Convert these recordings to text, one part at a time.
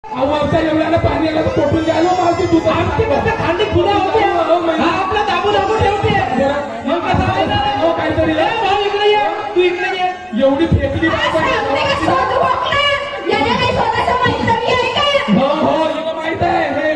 आवडता एवढ्याला पाणी आलं तर पोटून द्यायला मावशी दूध आमची फक्त खांडी खुला होते आपला दाबू दाबू ठेवते मग कसं काहीतरी भाऊ इकडे ये तू इकडे ये एवढी फेकली हो हो तुला माहित आहे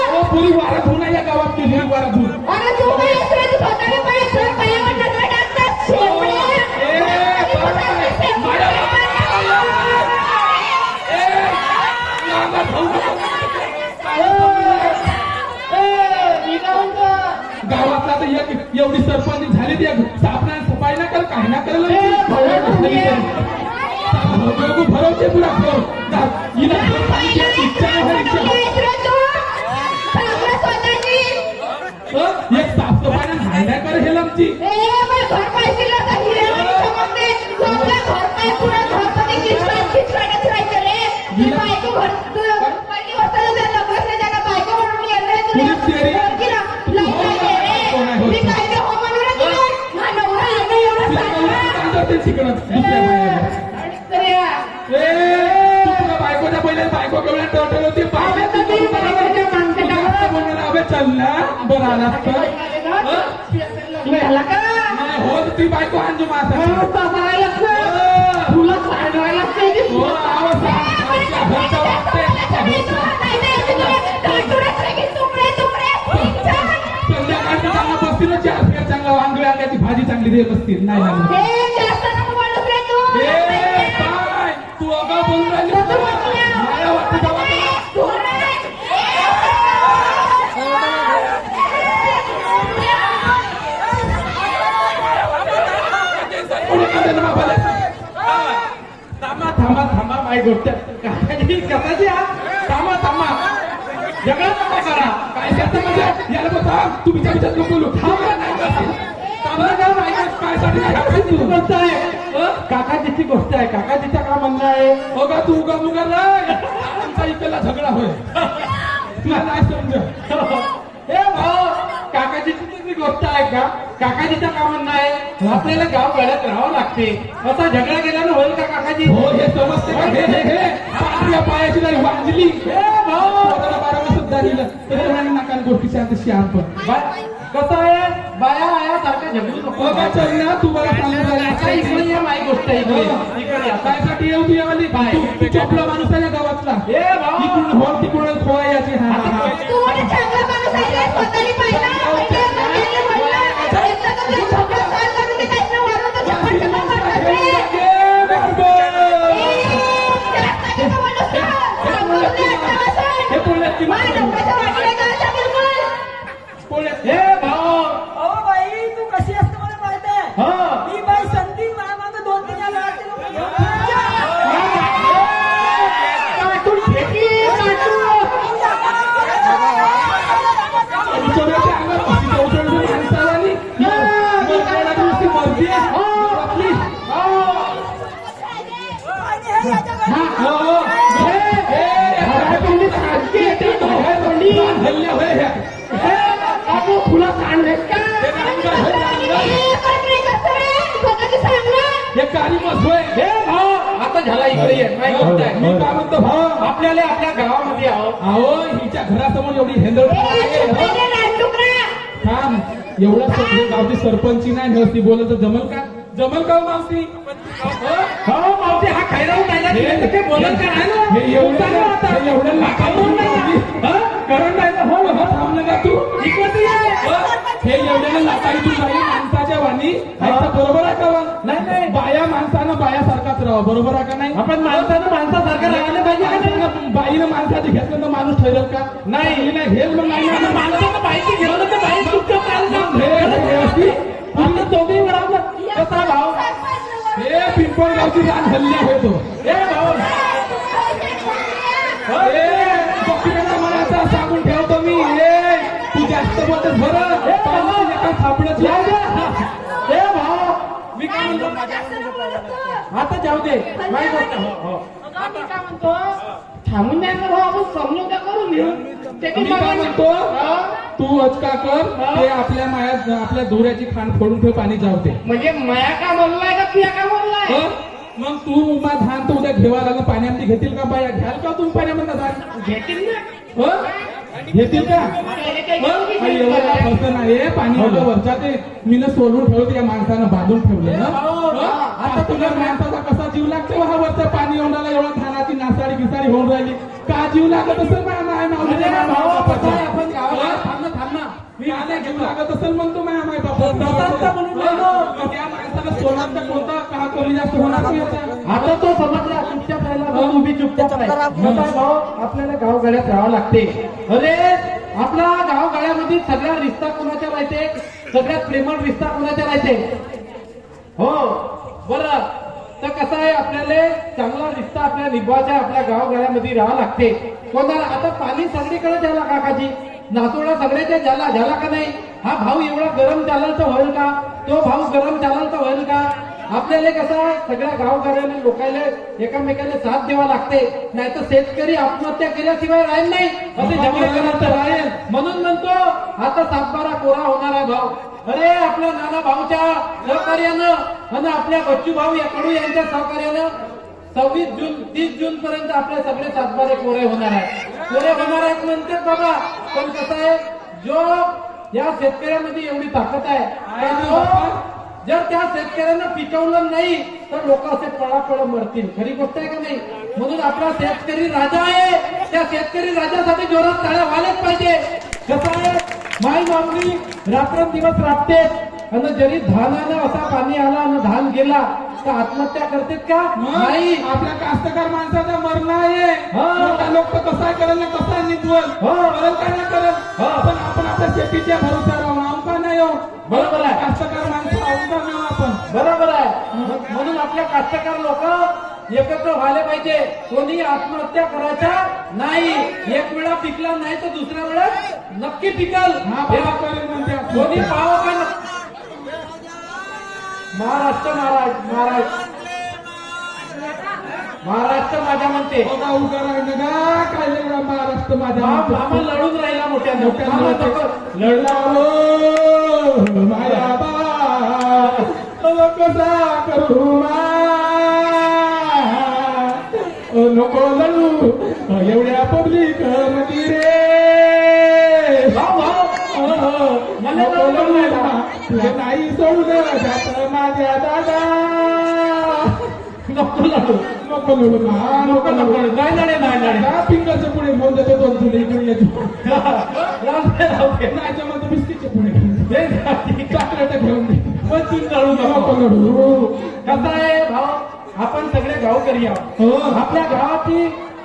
हो पुरी वारात होऊन या गावात तुझी वारात होऊन गावातला तर एवढी सरपंच झाली ती सापणा सफाई ना कर काही ना करलं भरवते पुरा एक साफसफाई नाही ना कर हे आमची बायकोच्या पहिले बायको केवढ्या टोटल होती चल ना बरं आला हो ती बायको आणजो माझा संध्याकाळची चांगला बसतील चार फेर चांगला वांगळी आल्याची भाजी चांगली देत असतील नाही तू अगं बोलून राहिली मला वाटतं थांबा थांबा थांबा माझी गोष्ट कशाची थांबा थांबा जगत नका करा काय करता म्हणजे याला बघा तुम्ही विचार बोलू थांबा काय साठी गोष्ट आहे काकाजीची गोष्ट आहे काकाजीचा का म्हणणं आहे हो का तू उगा मुगा नाही आमचा इकडला झगडा होय तुला नाही समज हे भाऊ काकाजीची तुझी गोष्ट आहे का काकाजीचं का म्हणणं आहे आपल्याला गाव गळ्यात राहावं लागते असा झगडा केल्यानं होईल का काकाजी हो हे समजते का हे आपल्या पायाची नाही वांजली हे भाऊ 12 सुद्धा दिलं तर नका गोष्टी शांत श्याम पण कसं आहे बाया आया सारखं झगडू नको चल ना तुम्हाला सांगू माझी गोष्ट इकडे कायसाठी येऊ तू यावाली तू चोपला माणूस आहे गावातला हे भाऊ इकडून हो तिकडून खोयाची हे भाऊ अहो बाई तू कशी असते मला माहित आहे मी बाई संदीप मामाचं 2-3 फुला सांडले हे भाऊ आता झाला इकडे ये मी काय म्हणतो भाऊ आपल्याला आपल्या गावामध्ये आहो हिच्या घरासमोर एवढी हेंदळ थांब एवढा गावची सरपंची नाही नसती बोलत जमल का मावशी हो मावशी हा खैराव काय बोलत का नाही हे एवढं करण नाही हो थांबलं का तू इकडे हे एवढ्याला लाटाई तू नाही माणसाच्या वाणी बरोबर आहे का नाही बाया माणसानं बायासारखाच राहा बरोबर आहे का नाही आपण माणसानं माणसासारखं राहायला पाहिजे बाईनं माणसाची घेतलं तर माणूस ठरेल का नाही हे मग नाही माणसानं बाईची घेतलं तर बाई चुपचाप चौघी मिळालं कसा भाव हे पिंपळगावची रान हल्ल्या होतो हे भाऊ मला सांगून ठेवतो मी तू जास्त बोलतोस बरं सापडत हे भाऊ मी काय म्हणतो आता जाऊ दे माहिती मी काय म्हणतो थांबून द्यायला भाऊ आपण समजून करून घेऊ मी काय म्हणतो तू अचका कर ते आपल्या मायात आपल्या धुऱ्याची खाण फोडून ठेव पाणी जाऊ दे म्हणजे माया का म्हणलाय का तुया का म्हणलाय मग तू उमा धान तर उद्या घेवायला लागलं पाण्यामध्ये घेतील का बाया घ्याल का तुम्ही पाण्यामध्ये धान घेतील ना हो? घेतील का अरे एवढं काय खर्च नाही पाणी आलं वरच्या ते मीनं सोलून ठेवलं या माणसानं बांधून ठेवलं ना हो? आता तुला माणसाचा कसा जीव लागतो हा वरचं पाणी येऊन राहिलं एवढं धानाची नासाडी घिसाडी होऊन राहिली का जीव लागत असेल आपण गावाला थांबना मी आल्या जीव लागत असेल म्हणतो माय माय बाबा त्या माणसाला सोनाचं कोणता का कमी जास्त होणार नाही याचा? आता तो समजला चुपचाप राहिला उभी चुपचाप राहिला भाऊ आपल्याला गावगाड्यात राहावं लागते अरे आपला गावगाड्यामध्ये सगळ्या रिश्ता कोणाच्या राहते सगळ्यात प्रेमळ रिश्ता कोणाच्या राहते हो बरं तर कसं आहे आपल्याला चांगला रिश्ता आपल्या निभवायचा आपल्या गावगाड्यामध्ये राहावं लागते कोणाला आता पाणी सगळीकडे झाला काकाजी नातोडा सगळ्याच्या झाला का नाही हा भाऊ एवढा गरम चालल तर होईल का तो भाऊ गरम चालल तर होईल का आपल्याला कसं आहे सगळ्या गावकऱ्याला लोकांना एकामेकाला साथ द्यावा लागते नाही तर शेतकरी आत्महत्या केल्याशिवाय राहील नाही असे झगडे करत राहील म्हणून म्हणतो आता 7-12 कोरा होणार आहे भाऊ अरे आपल्या नाना भाऊच्या सहकार्यानं आणि आपल्या बच्चू भाऊ या कडू यांच्या सहकार्यानं 26 जून 30 जून पर्यंत आपले सगळे 7-12 कोरे होणार आहे कोरे होणार आहेत म्हणतात बाबा पण कसं आहे जो या शेतकऱ्यामध्ये एवढी ताकद आहे जर त्या शेतकऱ्यांना पिकवलं नाही तर लोक असे पळापळ मरतील खरी गोष्ट आहे का नाही म्हणून आपला शेतकरी राजा आहे त्या शेतकरी राजासाठी जोरात टाळ्या व्हायलाच पाहिजे कसं आहे माई मामली रात्रंदिवस राबते आणि जरी धानानं असा पाणी आला आणि धान गेला तर आत्महत्या करतात का नाही आपल्या कास्तकार माणसाचा मरण आहे लोक तर कसा करेल कसा निघवल करेल का नाही करेल पण आपण आपल्या शेतीच्या भरोश्यावर राहू आमका नाही हो बरोबर आहे कास्तकार माणसं आमका नाही आपण बरोबर आहे म्हणून आपल्या कास्तकार लोक एकत्र व्हायला पाहिजे कोणी आत्महत्या करायचा नाही एक वेळा पिकला नाही तर दुसऱ्या वेळा नक्की पिकल कोणी पाव का महाराष्ट्र महाराष्ट्र माझ्या म्हणते महाराष्ट्र माझ्या मामा लढून राहिला मोठ्या लढला माया बा कसा करू नको लढू एवढ्या पब्लिक मध्ये रे नाही सोडू जात माझ्या दादा नको लढू नको लढू नको लढू नाही लढे नाही लढे पिंकरच्या पुढे घेऊन जातो दोन तुला इकडे येतो नाही तर बिस्किटच्या पुढे चॉकलेट घेऊन दे पण तू लढू नको लढू कसा आहे भाऊ आपण सगळे गावकरी आहोत आपल्या गावाची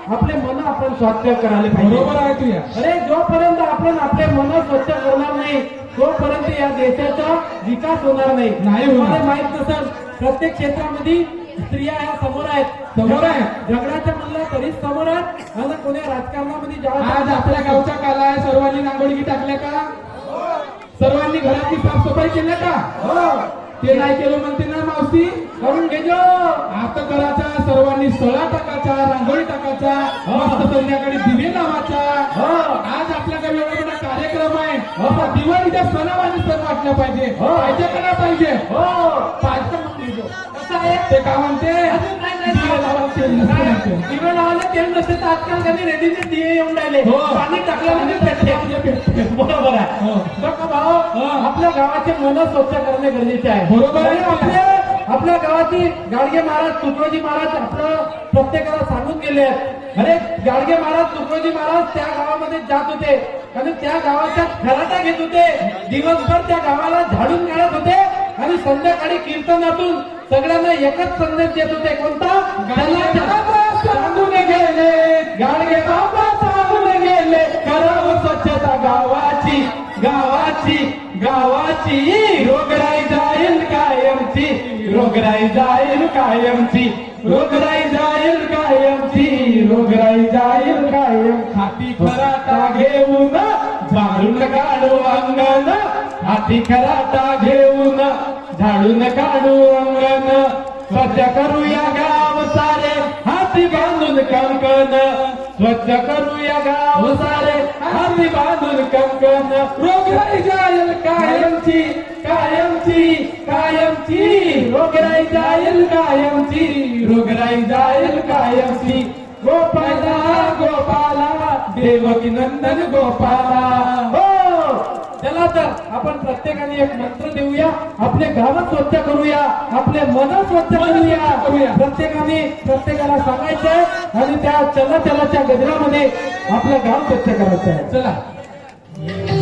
आपले मन आपण स्वच्छ करायला पाहिजे बरोबर आहे तुझ्या अरे जोपर्यंत आपण आपले मन स्वच्छ करणार नाही तोपर्यंत या देशाचा विकास होणार नाही होणार. माहित नसेल प्रत्येक क्षेत्रामध्ये स्त्रिया ह्या समोर आहेत झगड्याच्या म्हणलं तरीच समोर आहेत आणि कोणी राजकारणामध्ये आज आपल्या गावच्या काला आहे सर्वांनी नांगोळी टाकल्या का सर्वांनी घरातली साफसफाई केल्या का ते नाही केलं म्हणते ना मावशी करून घेजो आता करायचा सर्वांनी सळा टाकायचा रांगोळी टाकायचा मस्त संध्याकाळी दिवे लावायचा आज आपल्याकडे एवढा मोठा कार्यक्रम आहे दिवाळीच्या सणावानी सण वाटला पाहिजे पाहिजे का नाही पाहिजे कसं आहे ते काय म्हणते दिवे लावायला तेल नसते तर आजकाल कधी रेडीचे दिवे येऊन राहिले पाणी टाकल्यामध्ये पेटते बरोबर आहे बघा भाऊ आपल्या गावाचे मन स्वच्छ करणे गरजेचे आहे बरोबर आहे आपल्या गावाची गाडगे महाराज तुकडोजी महाराज आपलं प्रत्येकाला सांगून गेले आहेत अरे गाडगे महाराज तुकडोजी महाराज त्या गावामध्ये जात होते आणि त्या गावाच्या खराटा घेत होते दिवसभर त्या गावाला झाडून काढत होते आणि संध्याकाळी कीर्तनातून सगळ्यांना एकच संदेश देत होते कोणता सांगून गेले गाडगे बाबा सांगून गेले करावं स्वच्छता गावाची गावाची गावाची रोगराई जाईल कायमची रोगराई जाईल कायमची रोगराई जाईल कायमची रोगराई जाईल कायम हाती खराटा घेऊन झाडून काढू अंगण हाती खराटा घेऊन झाडून काढू अंगण स्वच्छ करूया गाव सारे हाती बांधून कंकण स्वच्छ करूया गाव सारे हाती बांधून कंकण रोगराई जाईल कायमची कायमची कायमची रोगराई जाईल कायमची रोगराई जाईल कायमची गोपाला गोपाला देवकी नंदन गोपाला हो चला तर आपण प्रत्येकाने एक मंत्र देऊया आपले गाव स्वच्छ करूया आपले मन स्वच्छ करूया प्रत्येकाला सांगायचंय आणि त्या चला चलाच्या गजरामध्ये आपलं गाव स्वच्छ करायचं आहे चला